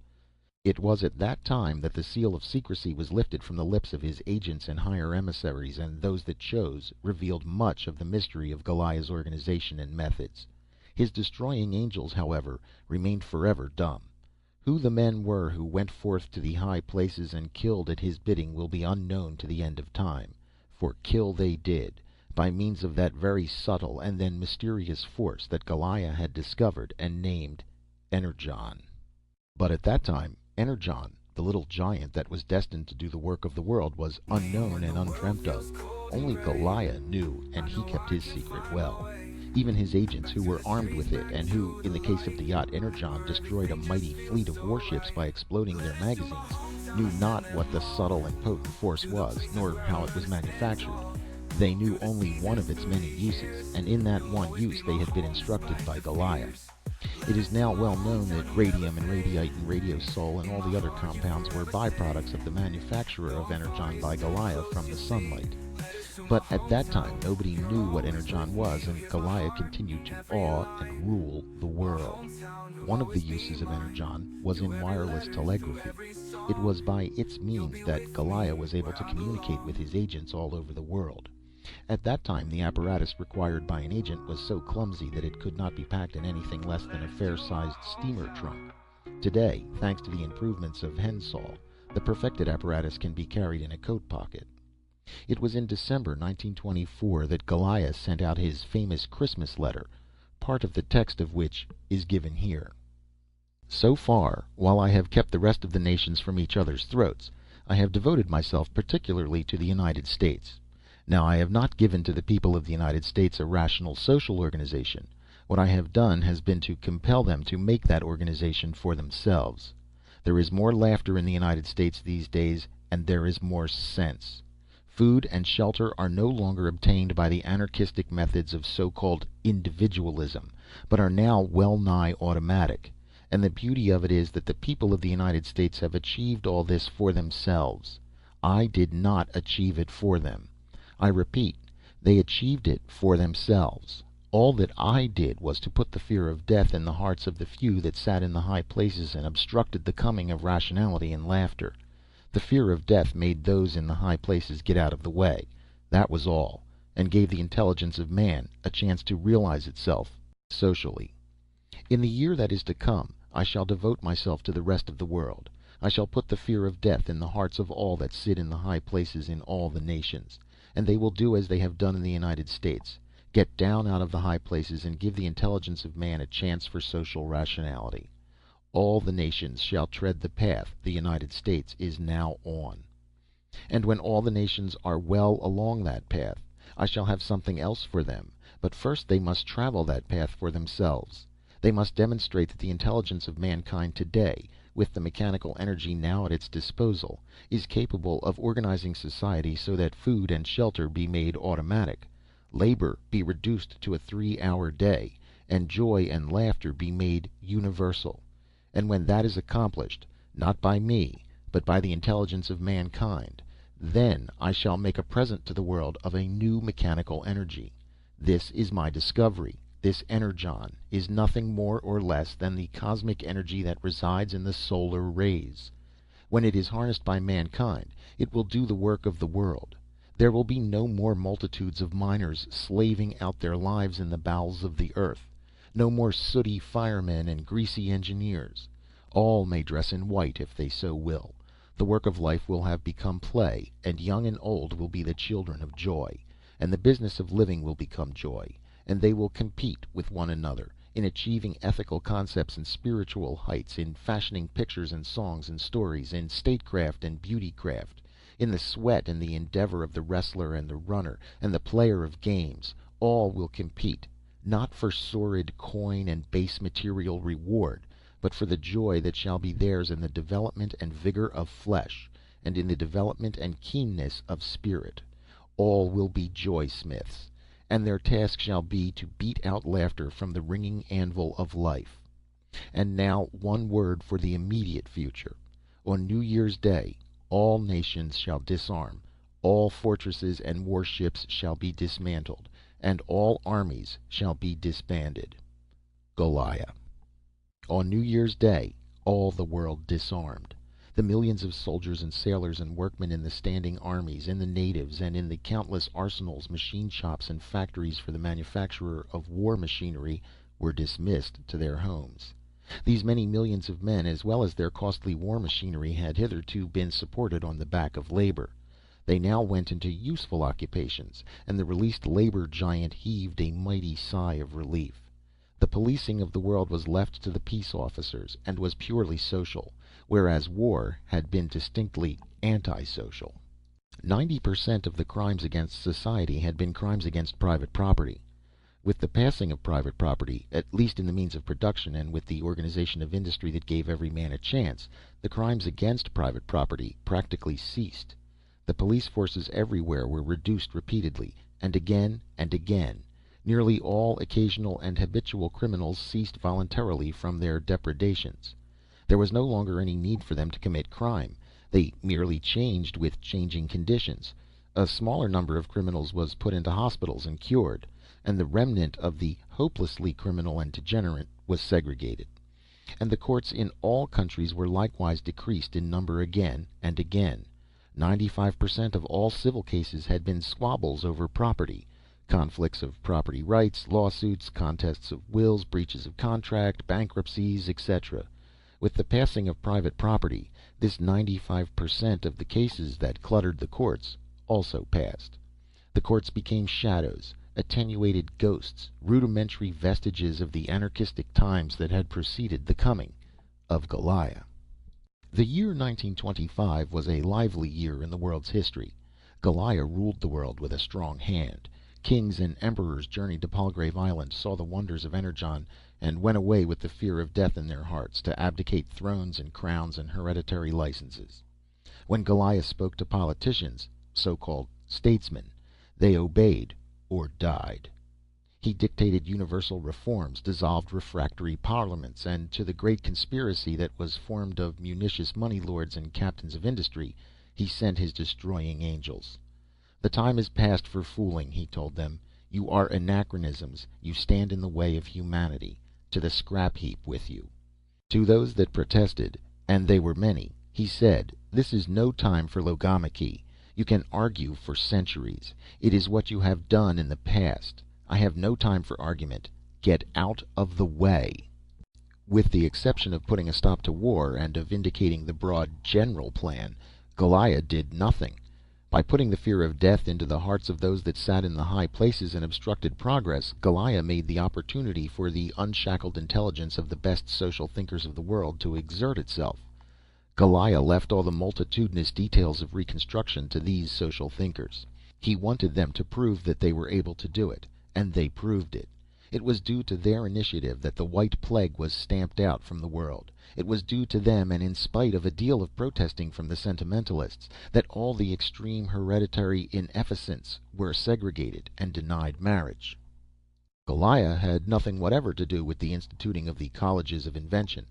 S1: It was at that time that the seal of secrecy was lifted from the lips of his agents and higher emissaries, and those that chose revealed much of the mystery of Goliah's organization and methods. His destroying angels, however, remained forever dumb. Who the men were who went forth to the high places and killed at his bidding will be unknown to the end of time, for kill they did, by means of that very subtle and then mysterious force that Goliah had discovered and named Energon. But at that time, Energon, the little giant that was destined to do the work of the world, was unknown and undreamt of. Only Goliah knew, and he kept his secret well. Even his agents, who were armed with it, and who, in the case of the yacht Energon, destroyed a mighty fleet of warships by exploding their magazines, knew not what the subtle and potent force was, nor how it was manufactured. They knew only one of its many uses, and in that one use they had been instructed by Goliah. It is now well known that radium and radiite and radiosol and all the other compounds were byproducts of the manufacture of Energon by Goliah from the sunlight. But at that time nobody knew what Energon was, and Goliah continued to awe and rule the world. One of the uses of Energon was in wireless telegraphy. It was by its means that Goliah was able to communicate with his agents all over the world. At that time, the apparatus required by an agent was so clumsy that it could not be packed in anything less than a fair-sized steamer trunk. Today, thanks to the improvements of Hensall, the perfected apparatus can be carried in a coat pocket. It was in December 1924 that Goliah sent out his famous Christmas letter, part of the text of which is given here. So far, while I have kept the rest of the nations from each other's throats, I have devoted myself particularly to the United States. Now, I have not given to the people of the United States a rational social organization. What I have done has been to compel them to make that organization for themselves. There is more laughter in the United States these days, and there is more sense. Food and shelter are no longer obtained by the anarchistic methods of so-called individualism, but are now well nigh automatic. And the beauty of it is that the people of the United States have achieved all this for themselves. I did not achieve it for them. I repeat, they achieved it for themselves. All that I did was to put the fear of death in the hearts of the few that sat in the high places and obstructed the coming of rationality and laughter. The fear of death made those in the high places get out of the way. That was all, and gave the intelligence of man a chance to realize itself socially. In the year that is to come, I shall devote myself to the rest of the world. I shall put the fear of death in the hearts of all that sit in the high places in all the nations. And they will do as they have done in the United States, get down out of the high places and give the intelligence of man a chance for social rationality. All the nations shall tread the path the United States is now on. And when all the nations are well along that path, I shall have something else for them. But first they must travel that path for themselves. They must demonstrate that the intelligence of mankind today, with the mechanical energy now at its disposal, is capable of organizing society so that food and shelter be made automatic, labor be reduced to a 3-hour day, and joy and laughter be made universal. And when that is accomplished, not by me, but by the intelligence of mankind, then I shall make a present to the world of a new mechanical energy. This is my discovery. This Energon is nothing more or less than the cosmic energy that resides in the solar rays. When it is harnessed by mankind, it will do the work of the world. There will be no more multitudes of miners slaving out their lives in the bowels of the earth, no more sooty firemen and greasy engineers. All may dress in white if they so will. The work of life will have become play, and young and old will be the children of joy, and the business of living will become joy. And they will compete with one another in achieving ethical concepts and spiritual heights, in fashioning pictures and songs and stories, in statecraft and beautycraft, in the sweat and the endeavor of the wrestler and the runner and the player of games. All will compete, not for sordid coin and base material reward, but for the joy that shall be theirs in the development and vigor of flesh, and in the development and keenness of spirit. All will be joy-smiths, and their task shall be to beat out laughter from the ringing anvil of life. And now one word for the immediate future. On New Year's Day, all nations shall disarm, all fortresses and warships shall be dismantled, and all armies shall be disbanded. Goliah. On New Year's Day, all the world disarmed. The millions of soldiers and sailors and workmen in the standing armies, in the natives, and in the countless arsenals, machine shops, and factories for the manufacture of war machinery were dismissed to their homes. These many millions of men, as well as their costly war machinery, had hitherto been supported on the back of labor. They now went into useful occupations, and the released labor giant heaved a mighty sigh of relief. The policing of the world was left to the peace officers, and was purely social, whereas war had been distinctly antisocial. 90% of the crimes against society had been crimes against private property. With the passing of private property, at least in the means of production, and with the organization of industry that gave every man a chance, the crimes against private property practically ceased. The police forces everywhere were reduced repeatedly, and again and again. Nearly all occasional and habitual criminals ceased voluntarily from their depredations. There was no longer any need for them to commit crime. They merely changed with changing conditions. A smaller number of criminals was put into hospitals and cured, and the remnant of the hopelessly criminal and degenerate was segregated. And the courts in all countries were likewise decreased in number again and again. 95% of all civil cases had been squabbles over property, conflicts of property rights, lawsuits, contests of wills, breaches of contract, bankruptcies, etc. With the passing of private property, this 95% of the cases that cluttered the courts also passed. The courts became shadows, attenuated ghosts, rudimentary vestiges of the anarchistic times that had preceded the coming of Goliah. The year 1925 was a lively year in the world's history. Goliah ruled the world with a strong hand. Kings and emperors journeyed to Palgrave Island, saw the wonders of Energon, and went away with the fear of death in their hearts to abdicate thrones and crowns and hereditary licenses. When Goliah spoke to politicians, so-called statesmen, they obeyed or died. He dictated universal reforms, dissolved refractory parliaments, and to the great conspiracy that was formed of munitions money lords and captains of industry, he sent his destroying angels. The time is past for fooling, he told them. You are anachronisms. You stand in the way of humanity. To the scrap heap with you. To those that protested, and they were many, he said, this is no time for logomachy. You can argue for centuries. It is what you have done in the past. I have no time for argument. Get out of the way. With the exception of putting a stop to war and of indicating the broad general plan, Goliah did nothing. By putting the fear of death into the hearts of those that sat in the high places and obstructed progress, Goliah made the opportunity for the unshackled intelligence of the best social thinkers of the world to exert itself. Goliah left all the multitudinous details of reconstruction to these social thinkers. He wanted them to prove that they were able to do it, and they proved it. It was due to their initiative that the White Plague was stamped out from the world. It was due to them, and in spite of a deal of protesting from the sentimentalists, that all the extreme hereditary inefficients were segregated and denied marriage. Goliah had nothing whatever to do with the instituting of the colleges of invention.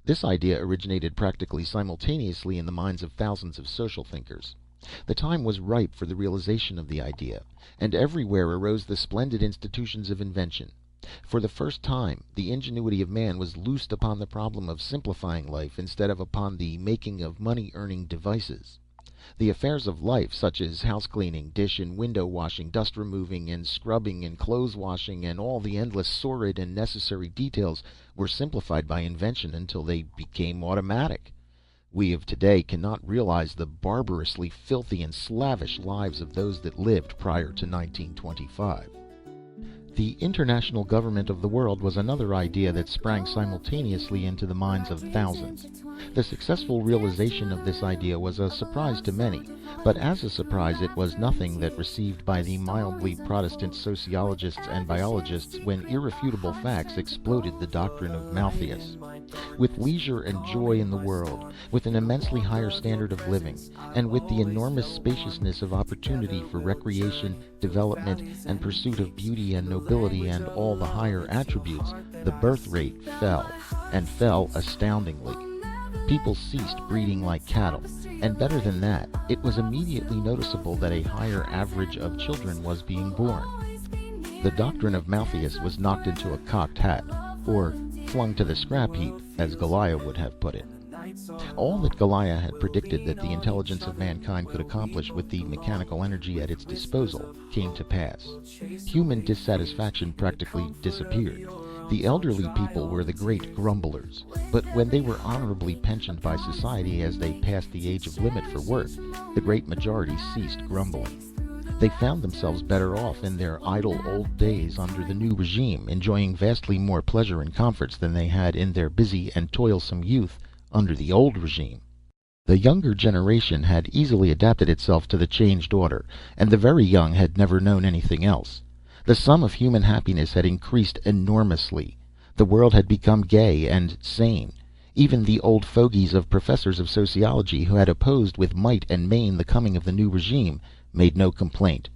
S1: This idea originated practically simultaneously in the minds of thousands of social thinkers. The time was ripe for the realization of the idea, and everywhere arose the splendid institutions of invention. For the first time, the ingenuity of man was loosed upon the problem of simplifying life instead of upon the making of money-earning devices. The affairs of life, such as house cleaning, dish and window washing, dust removing and scrubbing and clothes washing, and all the endless sordid and necessary details, were simplified by invention until they became automatic. We of today cannot realize the barbarously filthy and slavish lives of those that lived prior to 1925. The international government of the world was another idea that sprang simultaneously into the minds of thousands. The successful realization of this idea was a surprise to many, but as a surprise it was nothing that received by the mildly Protestant sociologists and biologists when irrefutable facts exploded the doctrine of Malthus. With leisure and joy in the world, with an immensely higher standard of living, and with the enormous spaciousness of opportunity for recreation, development, and pursuit of beauty and nobility and all the higher attributes, the birth rate fell, and fell astoundingly. People ceased breeding like cattle, and better than that, it was immediately noticeable that a higher average of children was being born. The doctrine of Malthus was knocked into a cocked hat, or flung to the scrap heap, as Goliah would have put it. All that Goliah had predicted that the intelligence of mankind could accomplish with the mechanical energy at its disposal came to pass. Human dissatisfaction practically disappeared. The elderly people were the great grumblers, but when they were honorably pensioned by society as they passed the age of limit for work, the great majority ceased grumbling. They found themselves better off in their idle old days under the new regime, enjoying vastly more pleasure and comforts than they had in their busy and toilsome youth under the old regime. The younger generation had easily adapted itself to the changed order, and the very young had never known anything else. The sum of human happiness had increased enormously. The world had become gay and sane. Even the old fogies of professors of sociology, who had opposed with might and main the coming of the new regime, made no complaint.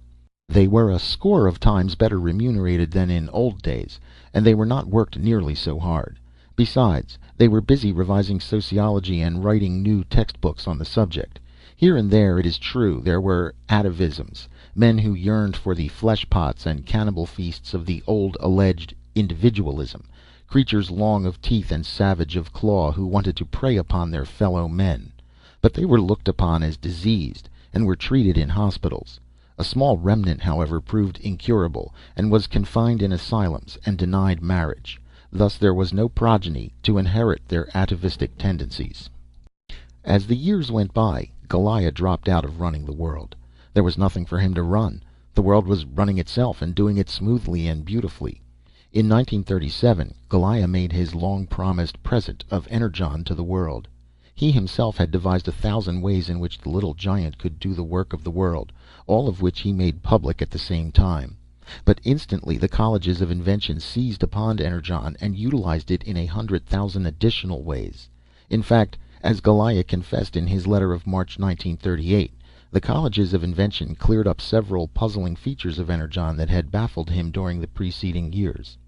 S1: They were a score of times better remunerated than in old days, and they were not worked nearly so hard. Besides, they were busy revising sociology and writing new textbooks on the subject. Here and there, it is true, there were atavisms, men who yearned for the flesh pots and cannibal feasts of the old alleged individualism, creatures long of teeth and savage of claw who wanted to prey upon their fellow men. But they were looked upon as diseased, and were treated in hospitals. A small remnant, however, proved incurable, and was confined in asylums and denied marriage. Thus there was no progeny to inherit their atavistic tendencies. As the years went by, Goliah dropped out of running the world. There was nothing for him to run. The world was running itself and doing it smoothly and beautifully. In 1937, Goliah made his long-promised present of Energon to the world. He himself had devised 1,000 ways in which the little giant could do the work of the world, all of which he made public at the same time. But instantly the colleges of invention seized upon Energon and utilized it in 100,000 additional ways. In fact, as Goliah confessed in his letter of March 1938, the colleges of invention cleared up several puzzling features of Energon that had baffled him during the preceding years.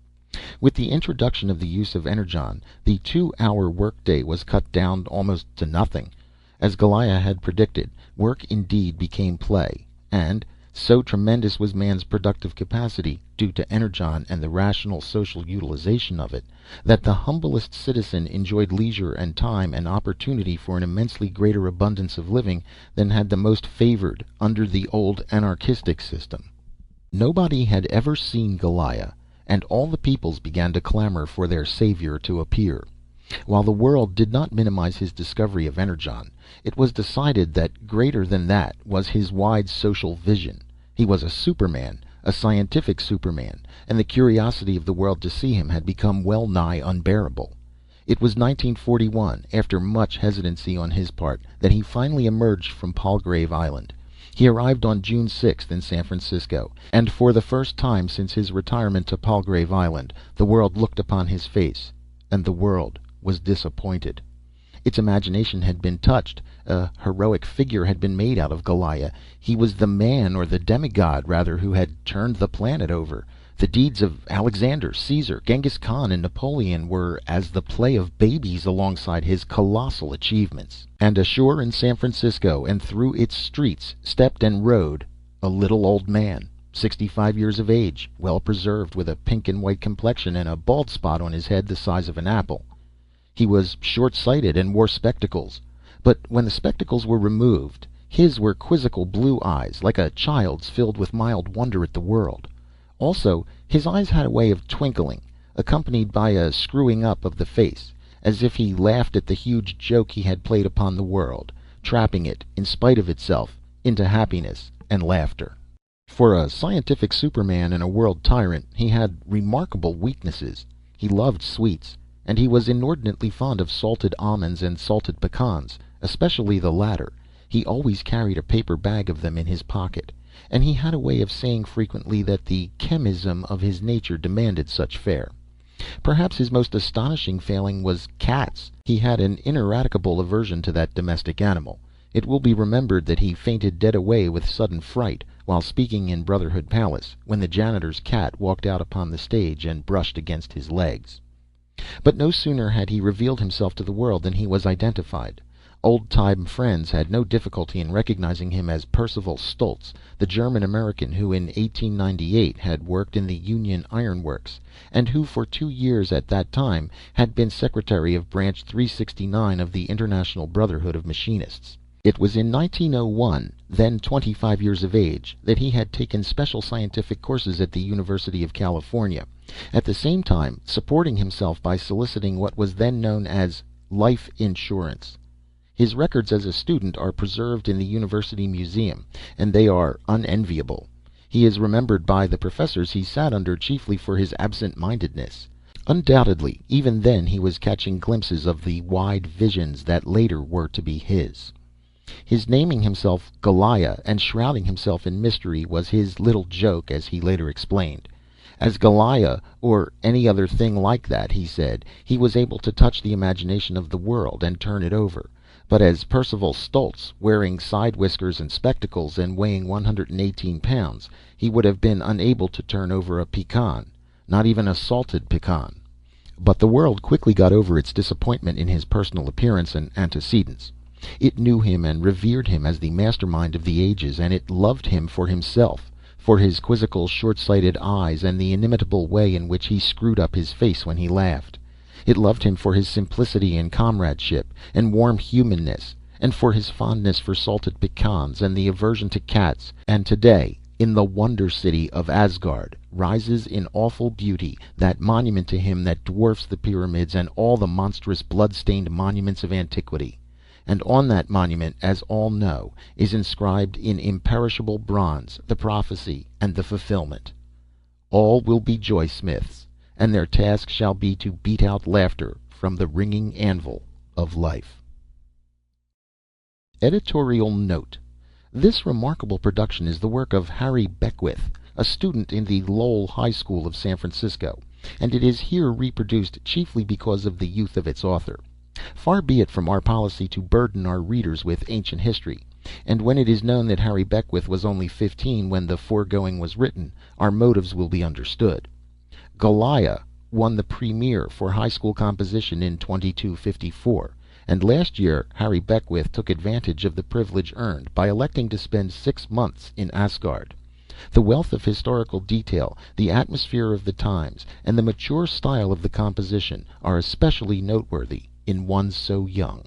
S1: With the introduction of the use of Energon, the 2-hour workday was cut down almost to nothing. As Goliah had predicted, work indeed became play, and so tremendous was man's productive capacity, due to Energon and the rational social utilization of it, that the humblest citizen enjoyed leisure and time and opportunity for an immensely greater abundance of living than had the most favored under the old anarchistic system. Nobody had ever seen Goliah, and all the peoples began to clamor for their savior to appear. While the world did not minimize his discovery of Energon, it was decided that greater than that was his wide social vision. He was a Superman, a scientific Superman, and the curiosity of the world to see him had become well nigh unbearable. It was 1941, after much hesitancy on his part, that he finally emerged from Palgrave Island. He arrived on June 6th in San Francisco, and for the first time since his retirement to Palgrave Island, the world looked upon his face, and the world was disappointed. Its imagination had been touched. A heroic figure had been made out of Goliah. He was the man, or the demigod rather, who had turned the planet over. The deeds of Alexander, Caesar, Genghis Khan, and Napoleon were as the play of babies alongside his colossal achievements. And ashore in San Francisco and through its streets stepped and rode a little old man, 65 years of age, well preserved, with a pink and white complexion and a bald spot on his head the size of an apple. He was short-sighted and wore spectacles, but when the spectacles were removed, his were quizzical blue eyes, like a child's, filled with mild wonder at the world. Also, his eyes had a way of twinkling, accompanied by a screwing up of the face, as if he laughed at the huge joke he had played upon the world, trapping it, in spite of itself, into happiness and laughter. For a scientific Superman and a world tyrant, he had remarkable weaknesses. He loved sweets, and he was inordinately fond of salted almonds and salted pecans, especially the latter. He always carried a paper bag of them in his pocket, and he had a way of saying frequently that the chemism of his nature demanded such fare. Perhaps his most astonishing failing was cats. He had an ineradicable aversion to that domestic animal. It will be remembered that he fainted dead away with sudden fright while speaking in Brotherhood Palace, when the janitor's cat walked out upon the stage and brushed against his legs. But no sooner had he revealed himself to the world than he was identified. Old-time friends had no difficulty in recognizing him as Percival Stultz, the German-American who in 1898 had worked in the Union Iron Works, and who for 2 years at that time had been secretary of Branch 369 of the International Brotherhood of Machinists. It was in 1901, then 25 years of age, that he had taken special scientific courses at the University of California, at the same time supporting himself by soliciting what was then known as life insurance. His records as a student are preserved in the University Museum, and they are unenviable. He is remembered by the professors he sat under chiefly for his absent-mindedness. Undoubtedly, even then he was catching glimpses of the wide visions that later were to be his. His naming himself Goliah and shrouding himself in mystery was his little joke, as he later explained. As Goliah, or any other thing like that, he said, he was able to touch the imagination of the world and turn it over. But as Percival Stultz, wearing side whiskers and spectacles and weighing 118 pounds, he would have been unable to turn over a pecan, not even a salted pecan. But the world quickly got over its disappointment in his personal appearance and antecedents. It knew him and revered him as the mastermind of the ages, and it loved him for himself, for his quizzical, short-sighted eyes and the inimitable way in which he screwed up his face when he laughed. It loved him for his simplicity and comradeship and warm humanness, and for his fondness for salted pecans and the aversion to cats. And today, in the wonder city of Asgard, rises in awful beauty that monument to him that dwarfs the pyramids and all the monstrous blood-stained monuments of antiquity. And on that monument, as all know, is inscribed in imperishable bronze the prophecy and the fulfillment: all will be joy-smiths, and their task shall be to beat out laughter from the ringing anvil of life. Editorial note: this remarkable production is the work of Harry Beckwith, a student in the Lowell High School of San Francisco, and it is here reproduced chiefly because of the youth of its author. Far be it from our policy to burden our readers with ancient history, and when it is known that Harry Beckwith was only 15 when the foregoing was written, our motives will be understood. Goliah won the premier for high school composition in 2254, and last year Harry Beckwith took advantage of the privilege earned by electing to spend 6 months in Asgard. The wealth of historical detail, the atmosphere of the times, and the mature style of the composition are especially noteworthy in one so young.